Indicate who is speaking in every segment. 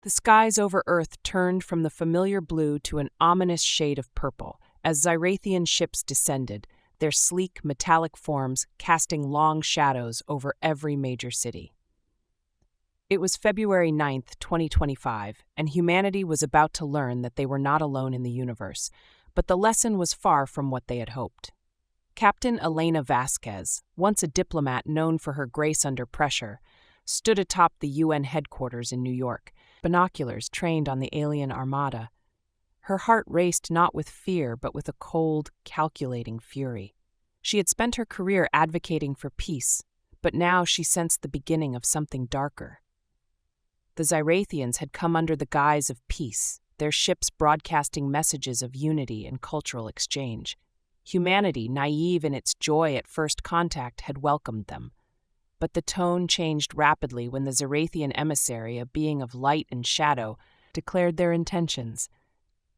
Speaker 1: The skies over Earth turned from the familiar blue to an ominous shade of purple as Zyrathian ships descended, their sleek, metallic forms casting long shadows over every major city. It was February 9th, 2025, and humanity was about to learn that they were not alone in the universe, but the lesson was far from what they had hoped. Captain Elena Vasquez, once a diplomat known for her grace under pressure, stood atop the UN headquarters in New York, binoculars trained on the alien armada. Her heart raced not with fear, but with a cold, calculating fury. She had spent her career advocating for peace, but now she sensed the beginning of something darker. The Zyrathians had come under the guise of peace, their ships broadcasting messages of unity and cultural exchange. Humanity, naive in its joy at first contact, had welcomed them. But the tone changed rapidly when the Zyrathian emissary, a being of light and shadow, declared their intentions.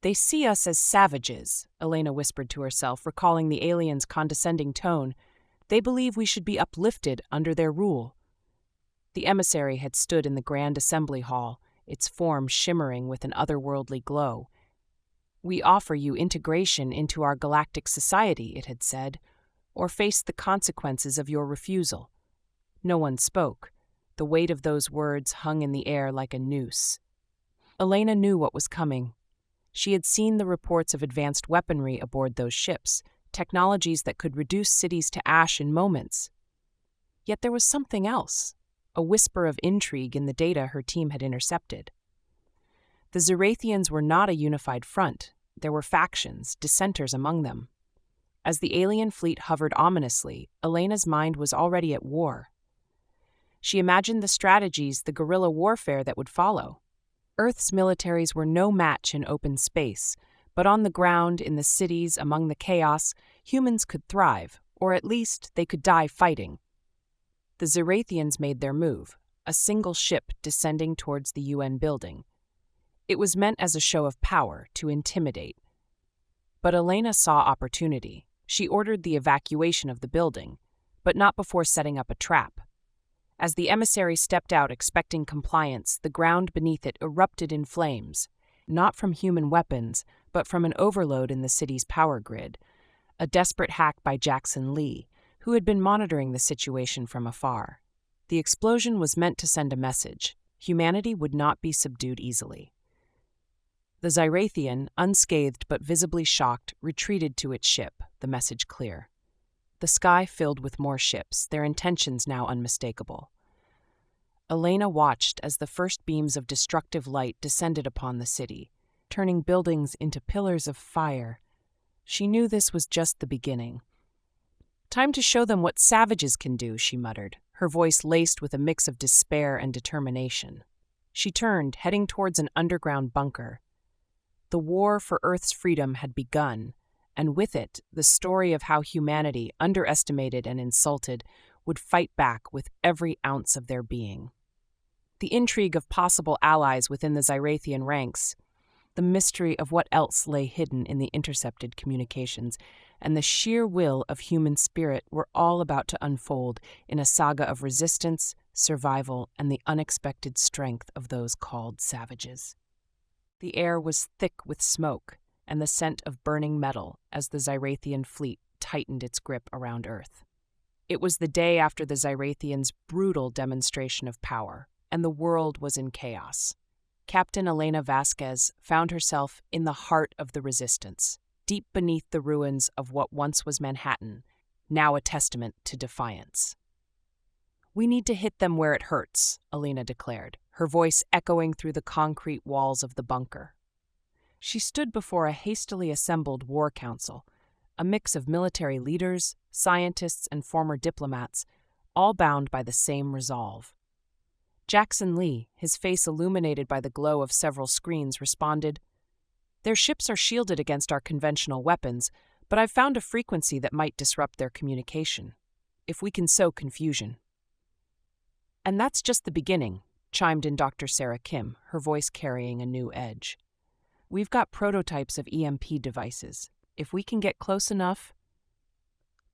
Speaker 1: "They see us as savages," Elena whispered to herself, recalling the aliens' condescending tone. "They believe we should be uplifted under their rule." The emissary had stood in the Grand Assembly Hall, its form shimmering with an otherworldly glow. "We offer you integration into our galactic society," it had said, "or face the consequences of your refusal." No one spoke. The weight of those words hung in the air like a noose. Elena knew what was coming. She had seen the reports of advanced weaponry aboard those ships, technologies that could reduce cities to ash in moments. Yet there was something else, a whisper of intrigue in the data her team had intercepted. The Zyrathians were not a unified front. There were factions, dissenters among them. As the alien fleet hovered ominously, Elena's mind was already at war. She imagined the strategies, the guerrilla warfare that would follow. Earth's militaries were no match in open space, but on the ground, in the cities, among the chaos, humans could thrive, or at least they could die fighting. The Zyrathians made their move, a single ship descending towards the UN building. It was meant as a show of power, to intimidate. But Elena saw opportunity. She ordered the evacuation of the building, but not before setting up a trap. As the emissary stepped out expecting compliance, the ground beneath it erupted in flames, not from human weapons, but from an overload in the city's power grid, a desperate hack by Jackson Lee, who had been monitoring the situation from afar. The explosion was meant to send a message. Humanity would not be subdued easily. The Zyrathian, unscathed but visibly shocked, retreated to its ship, the message clear. The sky filled with more ships, their intentions now unmistakable. Elena watched as the first beams of destructive light descended upon the city, turning buildings into pillars of fire. She knew this was just the beginning. "Time to show them what savages can do," she muttered, her voice laced with a mix of despair and determination. She turned, heading towards an underground bunker. The war for Earth's freedom had begun, and with it, the story of how humanity, underestimated and insulted, would fight back with every ounce of their being. The intrigue of possible allies within the Zyrathian ranks, the mystery of what else lay hidden in the intercepted communications, and the sheer will of human spirit were all about to unfold in a saga of resistance, survival, and the unexpected strength of those called savages. The air was thick with smoke and the scent of burning metal as the Zyrathian fleet tightened its grip around Earth. It was the day after the Zyrathians' brutal demonstration of power, and the world was in chaos. Captain Elena Vasquez found herself in the heart of the resistance, deep beneath the ruins of what once was Manhattan, now a testament to defiance. "We need to hit them where it hurts," Elena declared, her voice echoing through the concrete walls of the bunker. She stood before a hastily assembled war council, a mix of military leaders, scientists, and former diplomats, all bound by the same resolve. Jackson Lee, his face illuminated by the glow of several screens, responded, "Their ships are shielded against our conventional weapons, but I've found a frequency that might disrupt their communication, if we can sow confusion." "And that's just the beginning," chimed in Dr. Sarah Kim, her voice carrying a new edge. "We've got prototypes of EMP devices. If we can get close enough—"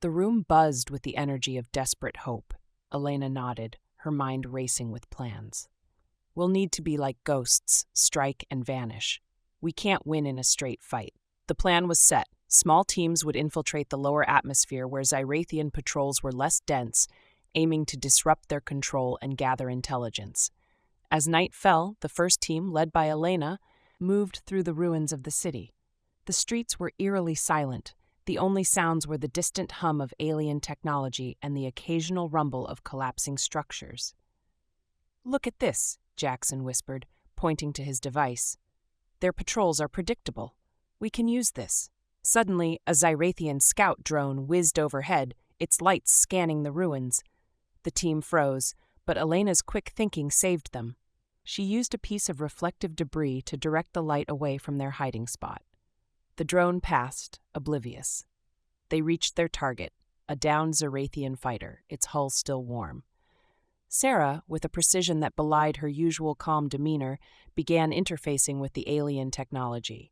Speaker 1: The room buzzed with the energy of desperate hope. Elena nodded, her mind racing with plans. We'll need to be like ghosts, strike and vanish. We can't win in a straight fight. The plan was set. Small teams would infiltrate the lower atmosphere where Zyrathian patrols were less dense, aiming to disrupt their control and gather intelligence. As night fell, the first team, led by Elena, moved through the ruins of the city. The streets were eerily silent. The only sounds were the distant hum of alien technology and the occasional rumble of collapsing structures. "Look at this," Jackson whispered, pointing to his device. "Their patrols are predictable. We can use this." Suddenly, a Zyrathian scout drone whizzed overhead, its lights scanning the ruins. The team froze, but Elena's quick thinking saved them. She used a piece of reflective debris to direct the light away from their hiding spot. The drone passed, oblivious. They reached their target, a downed Zyrathian fighter, its hull still warm. Sarah, with a precision that belied her usual calm demeanor, began interfacing with the alien technology.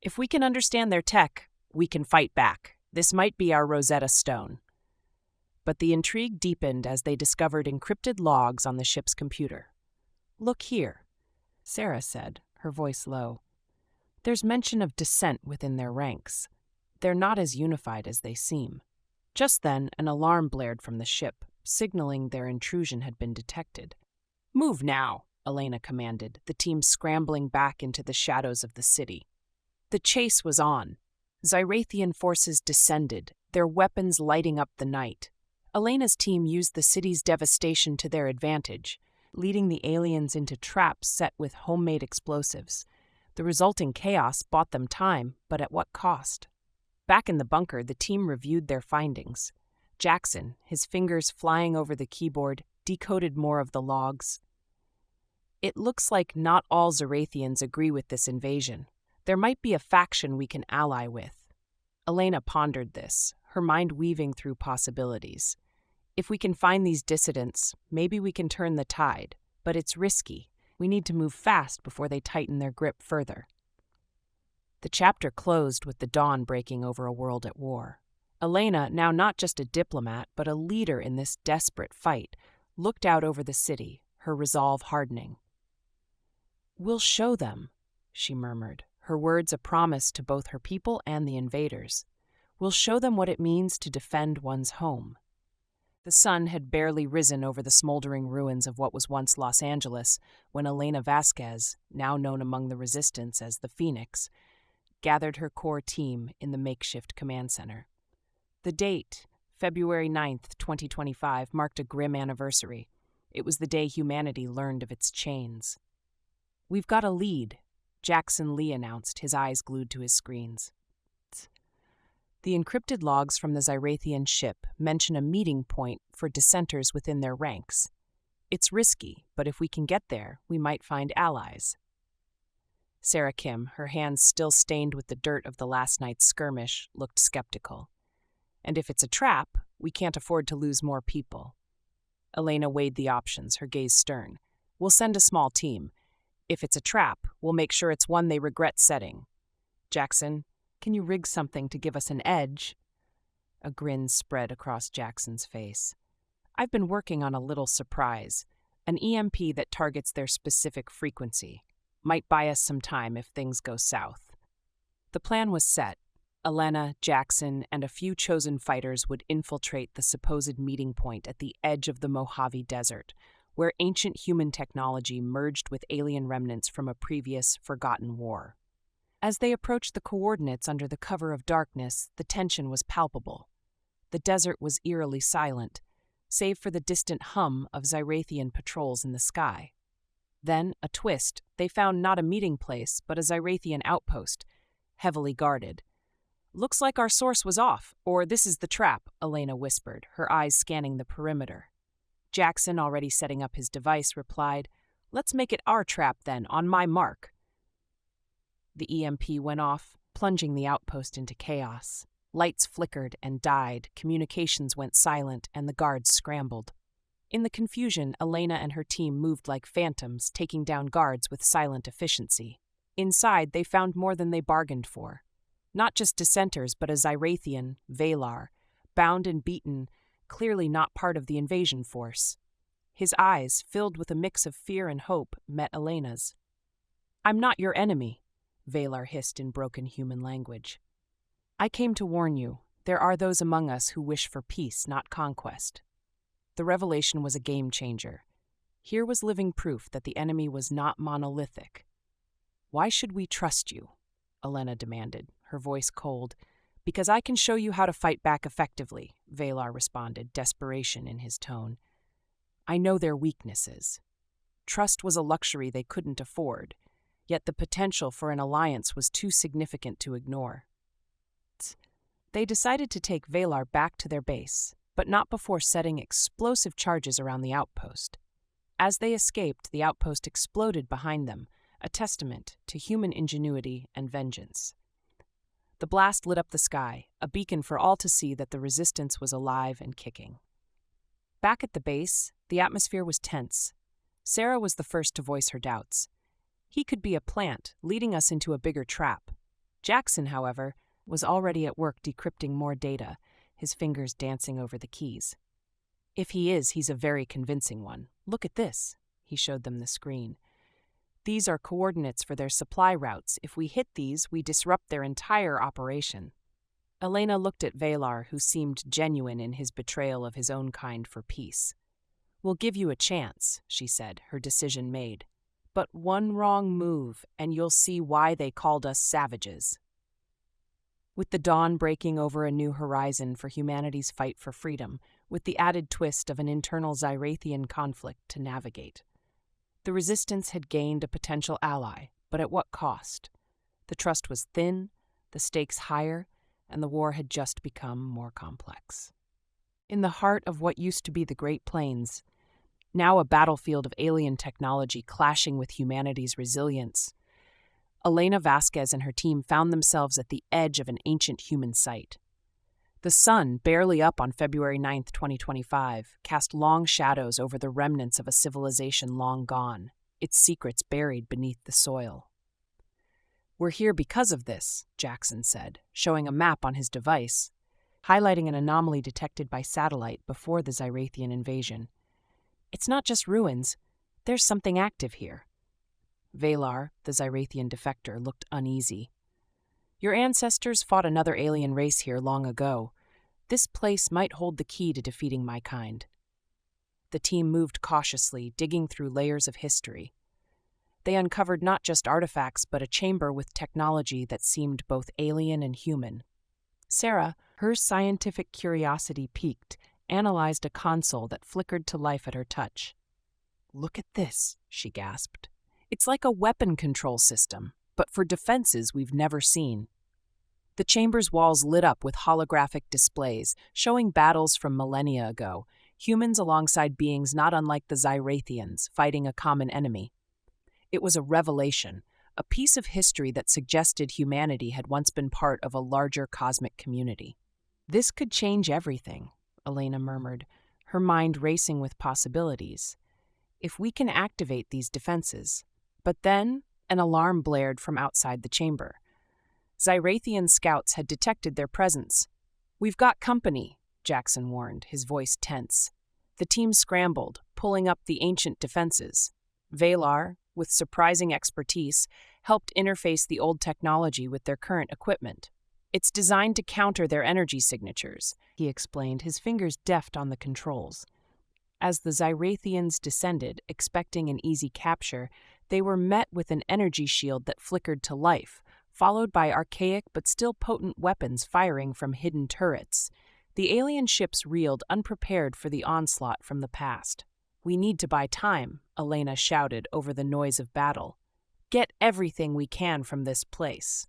Speaker 1: "If we can understand their tech, we can fight back. This might be our Rosetta Stone." But the intrigue deepened as they discovered encrypted logs on the ship's computer. "Look here," Sarah said, her voice low. "There's mention of dissent within their ranks. They're not as unified as they seem." Just then, an alarm blared from the ship, signaling their intrusion had been detected. "Move now," Elena commanded, the team scrambling back into the shadows of the city. The chase was on. Zyrathian forces descended, their weapons lighting up the night. Elena's team used the city's devastation to their advantage, leading the aliens into traps set with homemade explosives. The resulting chaos bought them time, but at what cost? Back in the bunker, the team reviewed their findings. Jackson, his fingers flying over the keyboard, decoded more of the logs. "It looks like not all Zyrathians agree with this invasion. There might be a faction we can ally with." Elena pondered this, her mind weaving through possibilities. "If we can find these dissidents, maybe we can turn the tide. But it's risky. We need to move fast before they tighten their grip further." The chapter closed with the dawn breaking over a world at war. Elena, now not just a diplomat, but a leader in this desperate fight, looked out over the city, her resolve hardening. "We'll show them," she murmured, her words a promise to both her people and the invaders. "We'll show them what it means to defend one's home." The sun had barely risen over the smoldering ruins of what was once Los Angeles when Elena Vasquez, now known among the resistance as the Phoenix, gathered her core team in the makeshift command center. The date, February 9th, 2025, marked a grim anniversary. It was the day humanity learned of its chains. "We've got a lead," Jackson Lee announced, his eyes glued to his screens. The encrypted logs from the Zyrathian ship mention a meeting point for dissenters within their ranks. "It's risky, but if we can get there, we might find allies." Sarah Kim, her hands still stained with the dirt of the last night's skirmish, looked skeptical. "And if it's a trap, we can't afford to lose more people." Elena weighed the options, her gaze stern. "We'll send a small team. If it's a trap, we'll make sure it's one they regret setting." "Jackson, can you rig something to give us an edge?" A grin spread across Jackson's face. "I've been working on a little surprise, an EMP that targets their specific frequency. Might buy us some time if things go south." The plan was set. Elena, Jackson, and a few chosen fighters would infiltrate the supposed meeting point at the edge of the Mojave Desert, where ancient human technology merged with alien remnants from a previous, forgotten war. As they approached the coordinates under the cover of darkness, the tension was palpable. The desert was eerily silent, save for the distant hum of Zyrathian patrols in the sky. Then, a twist, they found not a meeting place, but a Zyrathian outpost, heavily guarded. "Looks like our source was off, or this is the trap," Elena whispered, her eyes scanning the perimeter. Jackson, already setting up his device, replied, "Let's make it our trap then, on my mark." The EMP went off, plunging the outpost into chaos. Lights flickered and died, communications went silent, and the guards scrambled. In the confusion, Elena and her team moved like phantoms, taking down guards with silent efficiency. Inside, they found more than they bargained for. Not just dissenters, but a Zyrathian, Valar, bound and beaten, clearly not part of the invasion force. His eyes, filled with a mix of fear and hope, met Elena's. "I'm not your enemy," Valar hissed in broken human language. "I came to warn you. There are those among us who wish for peace, not conquest." The revelation was a game changer. Here was living proof that the enemy was not monolithic. "Why should we trust you?" Elena demanded, her voice cold. "Because I can show you how to fight back effectively," Valar responded, desperation in his tone. "I know their weaknesses." Trust was a luxury they couldn't afford, yet the potential for an alliance was too significant to ignore. They decided to take Valar back to their base, but not before setting explosive charges around the outpost. As they escaped, the outpost exploded behind them, a testament to human ingenuity and vengeance. The blast lit up the sky, a beacon for all to see that the resistance was alive and kicking. Back at the base, the atmosphere was tense. Sarah was the first to voice her doubts. He could be a plant, leading us into a bigger trap. Jackson, however, was already at work decrypting more data, his fingers dancing over the keys. "If he is, he's a very convincing one. Look at this." He showed them the screen. "These are coordinates for their supply routes. If we hit these, we disrupt their entire operation." Elena looked at Valar, who seemed genuine in his betrayal of his own kind for peace. "We'll give you a chance," she said, her decision made. "But one wrong move, and you'll see why they called us savages." With the dawn breaking over a new horizon for humanity's fight for freedom, with the added twist of an internal Zyrathian conflict to navigate. The resistance had gained a potential ally, but at what cost? The trust was thin, the stakes higher, and the war had just become more complex. In the heart of what used to be the Great Plains, now a battlefield of alien technology clashing with humanity's resilience, Elena Vasquez and her team found themselves at the edge of an ancient human site. The sun, barely up on February 9, 2025, cast long shadows over the remnants of a civilization long gone, its secrets buried beneath the soil. "We're here because of this," Jackson said, showing a map on his device, highlighting an anomaly detected by satellite before the Zyrathian invasion. "It's not just ruins. There's something active here." Valar, the Zyrathian defector, looked uneasy. "Your ancestors fought another alien race here long ago. This place might hold the key to defeating my kind." The team moved cautiously, digging through layers of history. They uncovered not just artifacts, but a chamber with technology that seemed both alien and human. Sarah, her scientific curiosity piqued, analyzed a console that flickered to life at her touch. "Look at this," she gasped. "It's like a weapon control system, but for defenses we've never seen." The chamber's walls lit up with holographic displays, showing battles from millennia ago, humans alongside beings not unlike the Zyrathians, fighting a common enemy. It was a revelation, a piece of history that suggested humanity had once been part of a larger cosmic community. "This could change everything," Elena murmured, her mind racing with possibilities. "If we can activate these defenses." But then, an alarm blared from outside the chamber. Zyrathian scouts had detected their presence. "We've got company," Jackson warned, his voice tense. The team scrambled, pulling up the ancient defenses. Valar, with surprising expertise, helped interface the old technology with their current equipment. "It's designed to counter their energy signatures," he explained, his fingers deft on the controls. As the Zyrathians descended, expecting an easy capture, they were met with an energy shield that flickered to life, followed by archaic but still potent weapons firing from hidden turrets. The alien ships reeled, unprepared for the onslaught from the past. "We need to buy time," Elena shouted over the noise of battle. "Get everything we can from this place."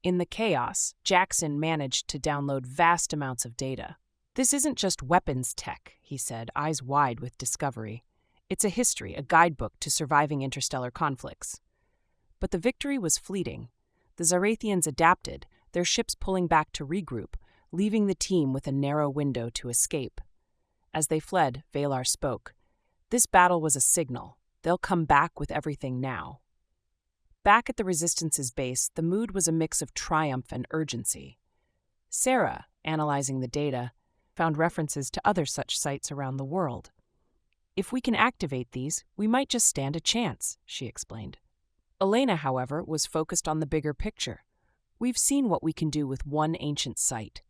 Speaker 1: In the chaos, Jackson managed to download vast amounts of data. "This isn't just weapons tech," he said, eyes wide with discovery. "It's a history, a guidebook to surviving interstellar conflicts." But the victory was fleeting. The Zyrathians adapted, their ships pulling back to regroup, leaving the team with a narrow window to escape. As they fled, Valar spoke. "This battle was a signal. They'll come back with everything now." Back at the Resistance's base, the mood was a mix of triumph and urgency. Sarah, analyzing the data, found references to other such sites around the world. If we can activate these, we might just stand a chance, she explained. Elena, however, was focused on the bigger picture. We've seen what we can do with one ancient site.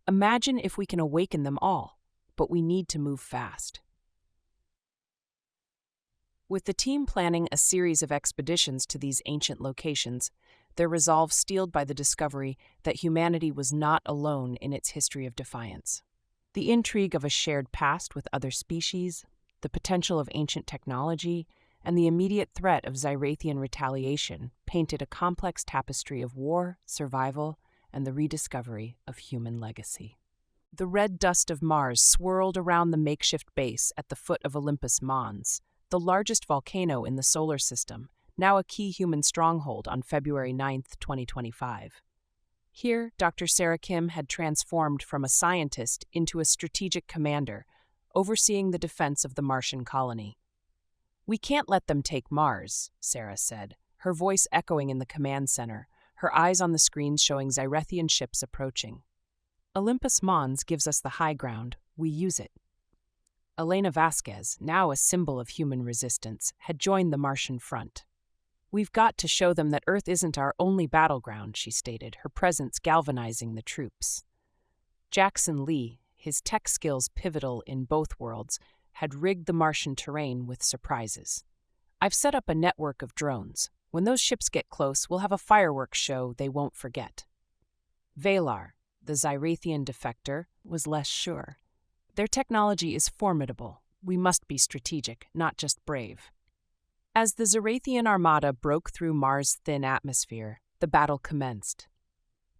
Speaker 1: Imagine if we can awaken them all, but we need to move fast. With the team planning a series of expeditions to these ancient locations, their resolve steeled by the discovery that humanity was not alone in its history of defiance. The intrigue of a shared past with other species, the potential of ancient technology, and the immediate threat of Zyrathian retaliation painted a complex tapestry of war, survival, and the rediscovery of human legacy. The red dust of Mars swirled around the makeshift base at the foot of Olympus Mons, the largest volcano in the solar system, now a key human stronghold on February 9, 2025. Here, Dr. Sarah Kim had transformed from a scientist into a strategic commander, overseeing the defense of the Martian colony. "We can't let them take Mars," Sarah said, her voice echoing in the command center, her eyes on the screens showing Zyrathian ships approaching. "Olympus Mons gives us the high ground. We use it." Elena Vasquez, now a symbol of human resistance, had joined the Martian front. "We've got to show them that Earth isn't our only battleground," she stated, her presence galvanizing the troops. Jackson Lee, his tech skills pivotal in both worlds, had rigged the Martian terrain with surprises. "I've set up a network of drones. When those ships get close, we'll have a fireworks show they won't forget." Valar, the Zyrathian defector, was less sure. "Their technology is formidable. We must be strategic, not just brave." As the Zyrathian armada broke through Mars' thin atmosphere, the battle commenced.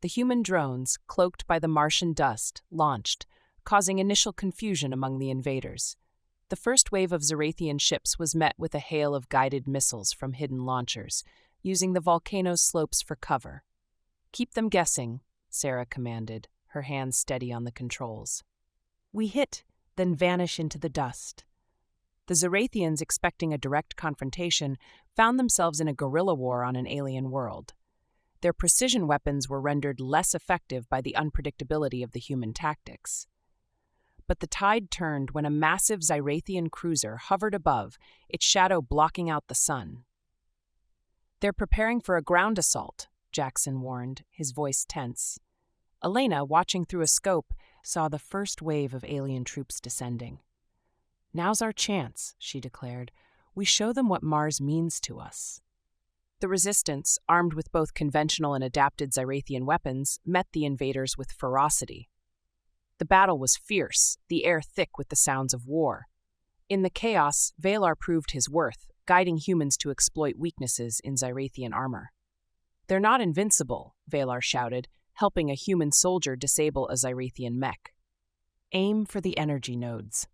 Speaker 1: The human drones, cloaked by the Martian dust, launched, causing initial confusion among the invaders. The first wave of Zyrathian ships was met with a hail of guided missiles from hidden launchers, using the volcano's slopes for cover. "Keep them guessing," Sarah commanded, her hands steady on the controls. "We hit, then vanish into the dust." The Zyrathians, expecting a direct confrontation, found themselves in a guerrilla war on an alien world. Their precision weapons were rendered less effective by the unpredictability of the human tactics. But the tide turned when a massive Zyrathian cruiser hovered above, its shadow blocking out the sun. "They're preparing for a ground assault," Jackson warned, his voice tense. Elena, watching through a scope, saw the first wave of alien troops descending. "Now's our chance," she declared. "We show them what Mars means to us." The resistance, armed with both conventional and adapted Zyrathian weapons, met the invaders with ferocity. The battle was fierce, the air thick with the sounds of war. In the chaos, Valar proved his worth, guiding humans to exploit weaknesses in Zyrathian armor. "They're not invincible," Valar shouted, helping a human soldier disable a Zyrathian mech. "Aim for the energy nodes."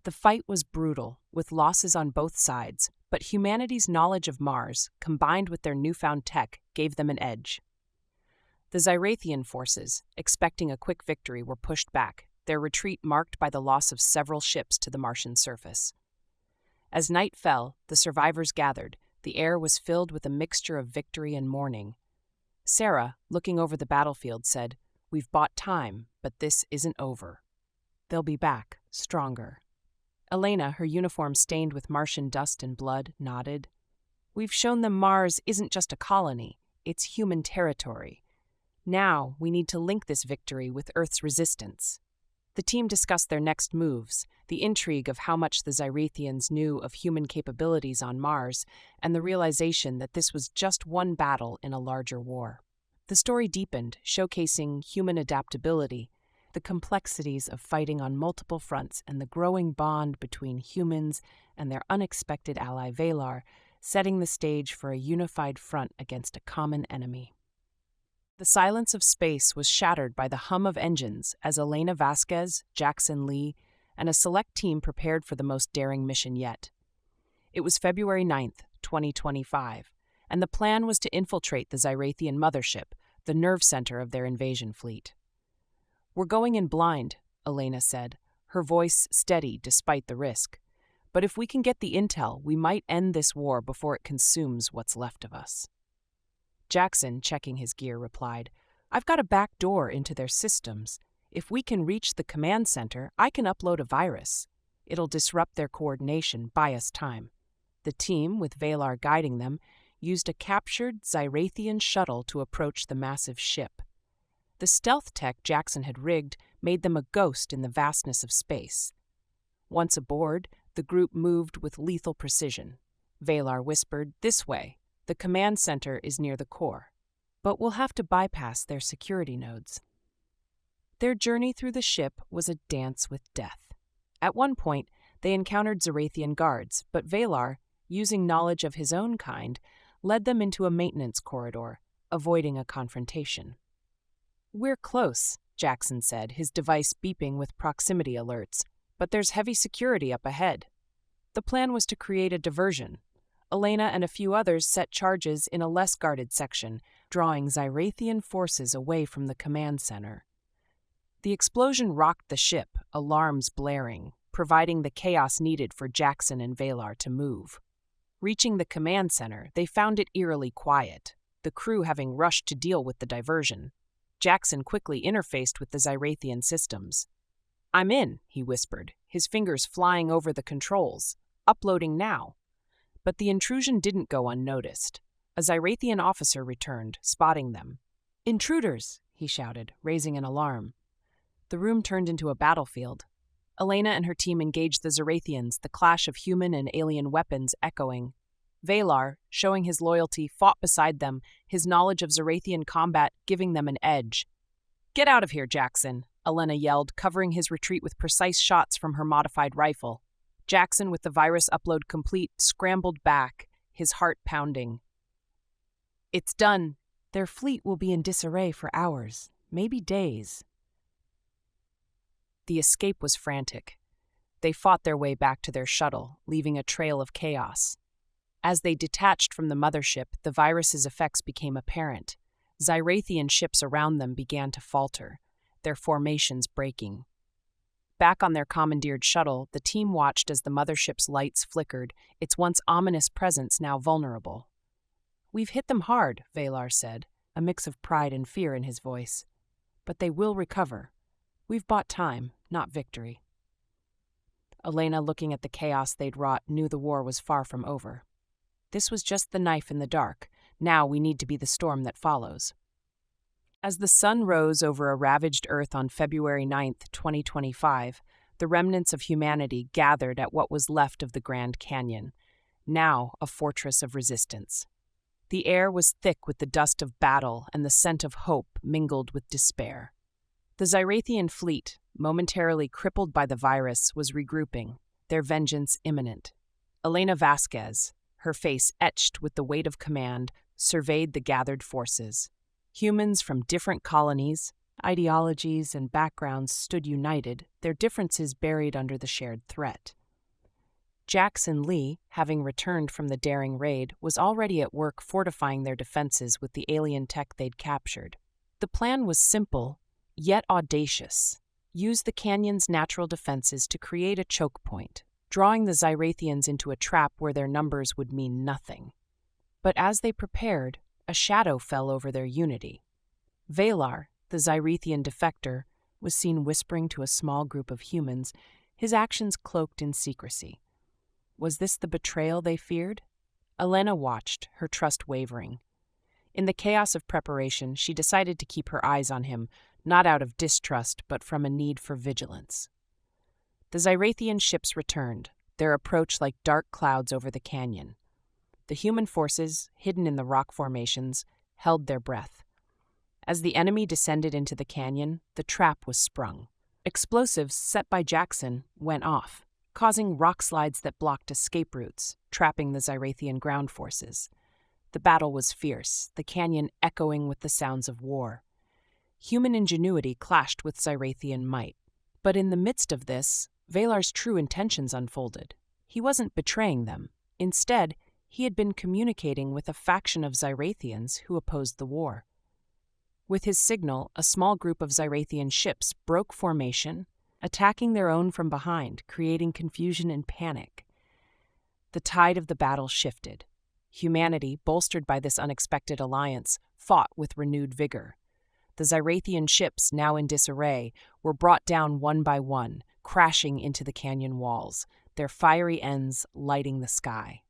Speaker 1: The fight was brutal, with losses on both sides, but humanity's knowledge of Mars, combined with their newfound tech, gave them an edge. The Zyrathian forces, expecting a quick victory, were pushed back, their retreat marked by the loss of several ships to the Martian surface. As night fell, the survivors gathered. The air was filled with a mixture of victory and mourning. Sarah, looking over the battlefield, said, "We've bought time, but this isn't over. They'll be back, stronger." Elena, her uniform stained with Martian dust and blood, nodded. "We've shown them Mars isn't just a colony, it's human territory. Now we need to link this victory with Earth's resistance." The team discussed their next moves, the intrigue of how much the Zyrathians knew of human capabilities on Mars, and the realization that this was just one battle in a larger war. The story deepened, showcasing human adaptability, the complexities of fighting on multiple fronts, and the growing bond between humans and their unexpected ally Valar, setting the stage for a unified front against a common enemy. The silence of space was shattered by the hum of engines as Elena Vasquez, Jackson Lee, and a select team prepared for the most daring mission yet. It was February 9th, 2025, and the plan was to infiltrate the Zyrathian mothership, the nerve center of their invasion fleet. "We're going in blind," Elena said, her voice steady despite the risk. "But if we can get the intel, we might end this war before it consumes what's left of us." Jackson, checking his gear, replied, "I've got a back door into their systems. If we can reach the command center, I can upload a virus. It'll disrupt their coordination, buy us time. The team, with Valar guiding them, used a captured Zyrathian shuttle to approach the massive ship. The stealth tech Jackson had rigged made them a ghost in the vastness of space. Once aboard, the group moved with lethal precision. Valar whispered, "This way. The command center is near the core. But we'll have to bypass their security nodes." Their journey through the ship was a dance with death. At one point, they encountered Zarathian guards, but Valar, using knowledge of his own kind, led them into a maintenance corridor, avoiding a confrontation. "We're close," Jackson said, his device beeping with proximity alerts, "but there's heavy security up ahead." The plan was to create a diversion. Elena and a few others set charges in a less guarded section, drawing Zyrathian forces away from the command center. The explosion rocked the ship, alarms blaring, providing the chaos needed for Jackson and Valar to move. Reaching the command center, they found it eerily quiet, the crew having rushed to deal with the diversion. Jackson quickly interfaced with the Zyrathian systems. "I'm in," he whispered, his fingers flying over the controls. "Uploading now." But the intrusion didn't go unnoticed. A Zyrathian officer returned, spotting them. "Intruders!" he shouted, raising an alarm. The room turned into a battlefield. Elena and her team engaged the Zarathians, the clash of human and alien weapons echoing. Valar, showing his loyalty, fought beside them, his knowledge of Zarathian combat giving them an edge. "Get out of here, Jackson," Elena yelled, covering his retreat with precise shots from her modified rifle. Jackson, with the virus upload complete, scrambled back, his heart pounding. "It's done. Their fleet will be in disarray for hours, maybe days." The escape was frantic. They fought their way back to their shuttle, leaving a trail of chaos. As they detached from the mothership, the virus's effects became apparent. Zyrathian ships around them began to falter, their formations breaking. Back on their commandeered shuttle, the team watched as the mothership's lights flickered, its once ominous presence now vulnerable. "We've hit them hard," Valar said, a mix of pride and fear in his voice. "But they will recover. We've bought time, not victory." Elena, looking at the chaos they'd wrought, knew the war was far from over. This was just the knife in the dark. Now we need to be the storm that follows. As the sun rose over a ravaged Earth on February 9th, 2025, the remnants of humanity gathered at what was left of the Grand Canyon, now a fortress of resistance. The air was thick with the dust of battle, and the scent of hope mingled with despair. The Zyrathian fleet, momentarily crippled by the virus, was regrouping, their vengeance imminent. Elena Vasquez, her face etched with the weight of command, surveyed the gathered forces. Humans from different colonies, ideologies, and backgrounds stood united, their differences buried under the shared threat. Jackson Lee, having returned from the daring raid, was already at work fortifying their defenses with the alien tech they'd captured. The plan was simple, yet audacious. Use the canyon's natural defenses to create a choke point, drawing the Zyrathians into a trap where their numbers would mean nothing. But as they prepared, a shadow fell over their unity. Valar, the Zyrathian defector, was seen whispering to a small group of humans, his actions cloaked in secrecy. Was this the betrayal they feared? Elena watched, her trust wavering. In the chaos of preparation, she decided to keep her eyes on him, not out of distrust, but from a need for vigilance. The Zyrathian ships returned, their approach like dark clouds over the canyon. The human forces, hidden in the rock formations, held their breath. As the enemy descended into the canyon, the trap was sprung. Explosives set by Jackson went off, causing rock slides that blocked escape routes, trapping the Zyrathian ground forces. The battle was fierce, the canyon echoing with the sounds of war. Human ingenuity clashed with Zyrathian might. But in the midst of this, Valar's true intentions unfolded. He wasn't betraying them. Instead, he had been communicating with a faction of Zyrathians who opposed the war. With his signal, a small group of Zyrathian ships broke formation, attacking their own from behind, creating confusion and panic. The tide of the battle shifted. Humanity, bolstered by this unexpected alliance, fought with renewed vigor. The Zyrathian ships, now in disarray, were brought down one by one, crashing into the canyon walls, their fiery ends lighting the sky.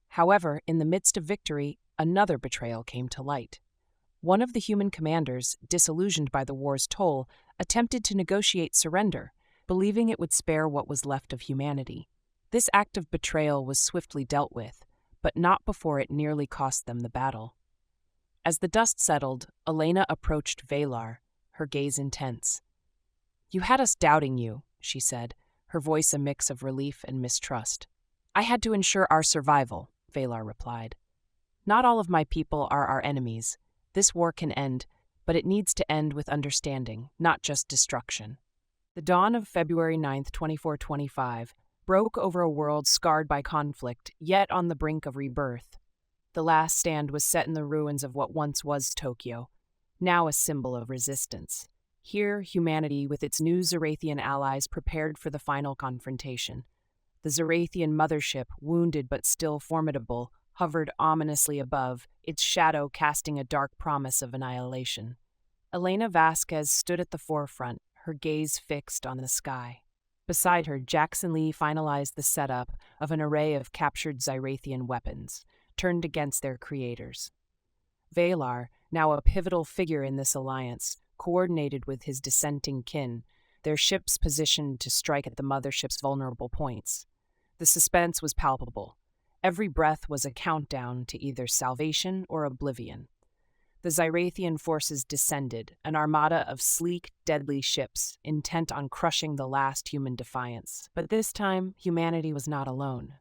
Speaker 1: However, in the midst of victory, another betrayal came to light. One of the human commanders, disillusioned by the war's toll, attempted to negotiate surrender, believing it would spare what was left of humanity. This act of betrayal was swiftly dealt with, but not before it nearly cost them the battle. As the dust settled, Elena approached Valar, her gaze intense. "You had us doubting you," she said, her voice a mix of relief and mistrust. "I had to ensure our survival," Valar replied. "Not all of my people are our enemies. This war can end, but it needs to end with understanding, not just destruction." The dawn of February 9th, 2425, broke over a world scarred by conflict, yet on the brink of rebirth. The last stand was set in the ruins of what once was Tokyo, now a symbol of resistance. Here, humanity, with its new Zarathian allies, prepared for the final confrontation. The Zarathian mothership, wounded but still formidable, hovered ominously above, its shadow casting a dark promise of annihilation. Elena Vasquez stood at the forefront, her gaze fixed on the sky. Beside her, Jackson Lee finalized the setup of an array of captured Zarathian weapons, turned against their creators. Valar, now a pivotal figure in this alliance, coordinated with his dissenting kin, their ships positioned to strike at the mothership's vulnerable points. The suspense was palpable. Every breath was a countdown to either salvation or oblivion. The Zarathian forces descended, an armada of sleek, deadly ships, intent on crushing the last human defiance. But this time, humanity was not alone.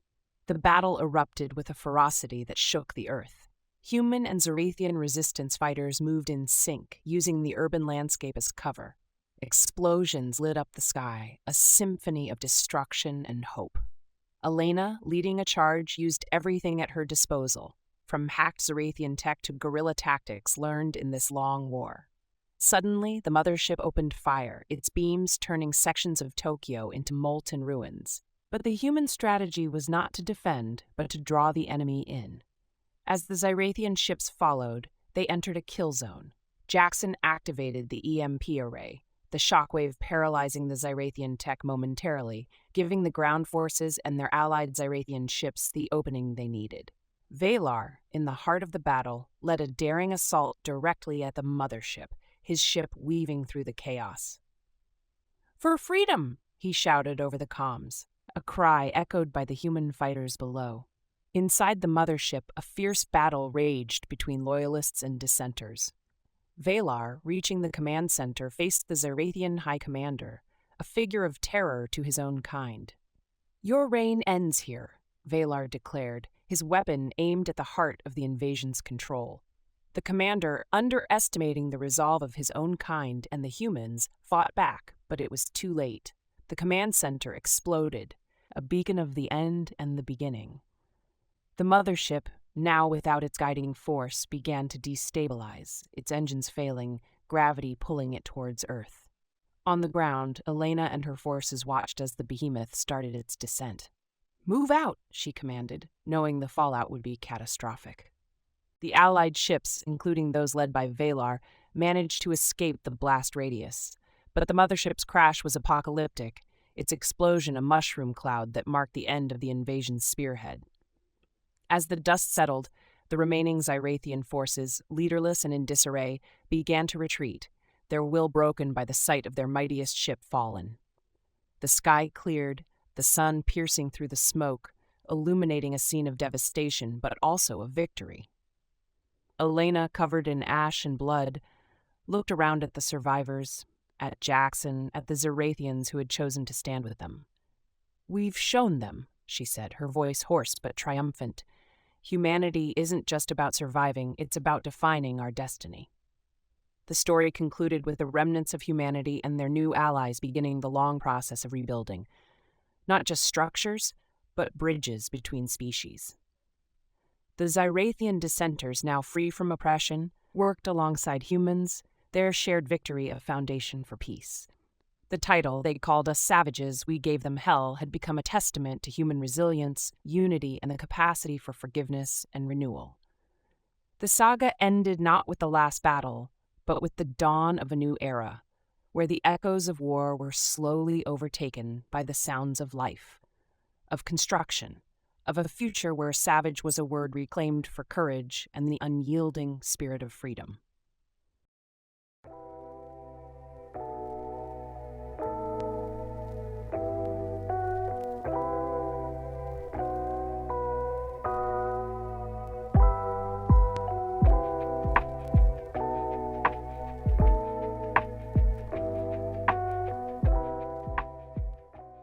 Speaker 1: The battle erupted with a ferocity that shook the earth. Human and Zarathian resistance fighters moved in sync, using the urban landscape as cover. Explosions lit up the sky, a symphony of destruction and hope. Elena, leading a charge, used everything at her disposal, from hacked Zarathian tech to guerrilla tactics learned in this long war. Suddenly, the mothership opened fire, its beams turning sections of Tokyo into molten ruins. But the human strategy was not to defend, but to draw the enemy in. As the Zarathian ships followed, they entered a kill zone. Jackson activated the EMP array, the shockwave paralyzing the Zarathian tech momentarily, giving the ground forces and their allied Zarathian ships the opening they needed. Valar, in the heart of the battle, led a daring assault directly at the mothership, his ship weaving through the chaos. "For freedom!" he shouted over the comms, a cry echoed by the human fighters below. Inside the mothership, a fierce battle raged between loyalists and dissenters. Valar, reaching the command center, faced the Zarathian High Commander, a figure of terror to his own kind. "Your reign ends here," Valar declared, his weapon aimed at the heart of the invasion's control. The commander, underestimating the resolve of his own kind and the humans, fought back, but it was too late. The command center exploded, a beacon of the end and the beginning. The mothership, now without its guiding force, began to destabilize, its engines failing, gravity pulling it towards Earth. On the ground, Elena and her forces watched as the behemoth started its descent. "Move out," she commanded, knowing the fallout would be catastrophic. The Allied ships, including those led by Valar, managed to escape the blast radius, but the mothership's crash was apocalyptic, its explosion a mushroom cloud that marked the end of the invasion's spearhead. As the dust settled, the remaining Zarathian forces, leaderless and in disarray, began to retreat, their will broken by the sight of their mightiest ship fallen. The sky cleared, the sun piercing through the smoke, illuminating a scene of devastation, but also of victory. Elena, covered in ash and blood, looked around at the survivors, at Jackson, at the Zarathians who had chosen to stand with them. "We've shown them," she said, her voice hoarse but triumphant. "Humanity isn't just about surviving, it's about defining our destiny." The story concluded with the remnants of humanity and their new allies beginning the long process of rebuilding. Not just structures, but bridges between species. The Zarathian dissenters, now free from oppression, worked alongside humans, their shared victory a foundation for peace. The title, "They Called Us Savages, We Gave Them Hell," had become a testament to human resilience, unity, and the capacity for forgiveness and renewal. The saga ended not with the last battle, but with the dawn of a new era, where the echoes of war were slowly overtaken by the sounds of life, of construction, of a future where savage was a word reclaimed for courage and the unyielding spirit of freedom.